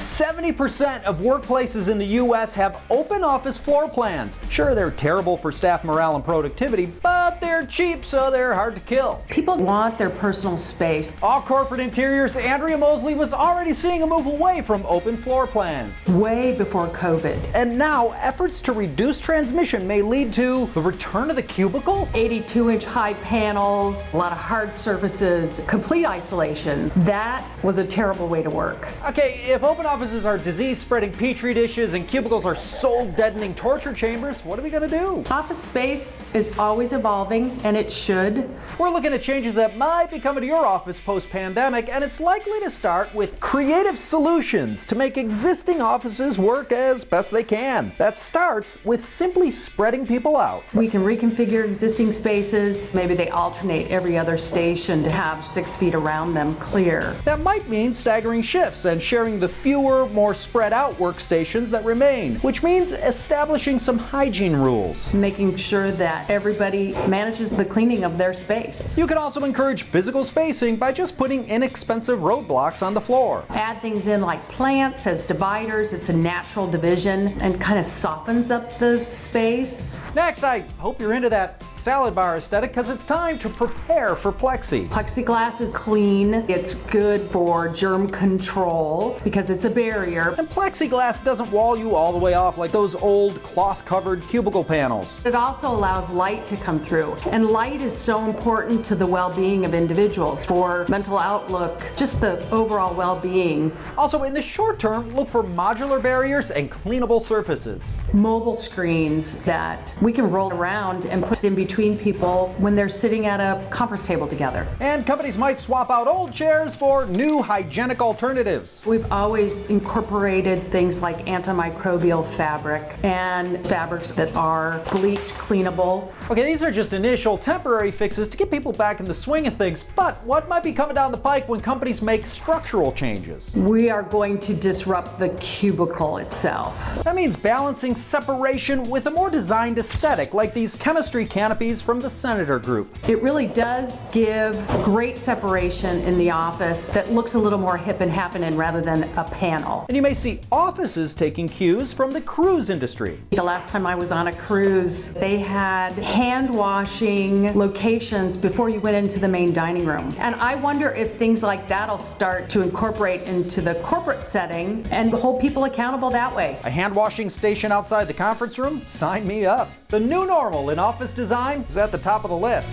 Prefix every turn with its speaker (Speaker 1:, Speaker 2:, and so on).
Speaker 1: 70% of workplaces in the U.S. have open office floor plans. Sure, they're terrible for staff morale and productivity, but they're cheap, so they're hard to kill.
Speaker 2: People want their personal space.
Speaker 1: All corporate interiors, Andrea Mosley was already seeing a move away from open floor plans.
Speaker 2: Way before COVID.
Speaker 1: And now, efforts to reduce transmission may lead to the return of the cubicle?
Speaker 2: 82-inch high panels, a lot of hard surfaces, complete isolation. That was a terrible way to work.
Speaker 1: Okay, if open offices are disease-spreading petri dishes and cubicles are soul-deadening torture chambers, what are we going to do?
Speaker 2: Office space is always evolving, and it should.
Speaker 1: We're looking at changes that might be coming to your office post-pandemic, and it's likely to start with creative solutions to make existing offices work as best they can. That starts with simply spreading people out.
Speaker 2: We can reconfigure existing spaces. Maybe they alternate every other station to have 6 feet around them clear.
Speaker 1: That might mean staggering shifts and sharing the fewer, more spread out workstations that remain, which means establishing some hygiene rules.
Speaker 2: Making sure that everybody manages the cleaning of their space.
Speaker 1: You can also encourage physical spacing by just putting inexpensive roadblocks on the floor.
Speaker 2: Add things in like plants as dividers. It's a natural division and kind of softens up the space.
Speaker 1: Next, I hope you're into that salad bar aesthetic because it's time to prepare for Plexi.
Speaker 2: Plexiglass is clean. It's good for germ control because it's a barrier.
Speaker 1: And plexiglass doesn't wall you all the way off like those old cloth-covered cubicle panels.
Speaker 2: It also allows light to come through. And light is so important to the well-being of individuals, for mental outlook, just the overall well-being.
Speaker 1: Also, in the short term, look for modular barriers and cleanable surfaces.
Speaker 2: Mobile screens that we can roll around and put in between people when they're sitting at a conference table together.
Speaker 1: And companies might swap out old chairs for new hygienic alternatives.
Speaker 2: We've always incorporated things like antimicrobial fabric and fabrics that are bleach cleanable.
Speaker 1: Okay, these are just initial temporary fixes to get people back in the swing of things, but what might be coming down the pike when companies make structural changes?
Speaker 2: We are going to disrupt the cubicle itself.
Speaker 1: That means balancing separation with a more designed aesthetic, like these chemistry canopies from the Senator Group.
Speaker 2: It really does give great separation in the office that looks a little more hip and happening rather than a panel.
Speaker 1: And you may see offices taking cues from the cruise industry.
Speaker 2: The last time I was on a cruise, they had hand washing locations before you went into the main dining room. And I wonder if things like that'll start to incorporate into the corporate setting and hold people accountable that way.
Speaker 1: A hand washing station outside the conference room? Sign me up. The new normal in office design is at the top of the list.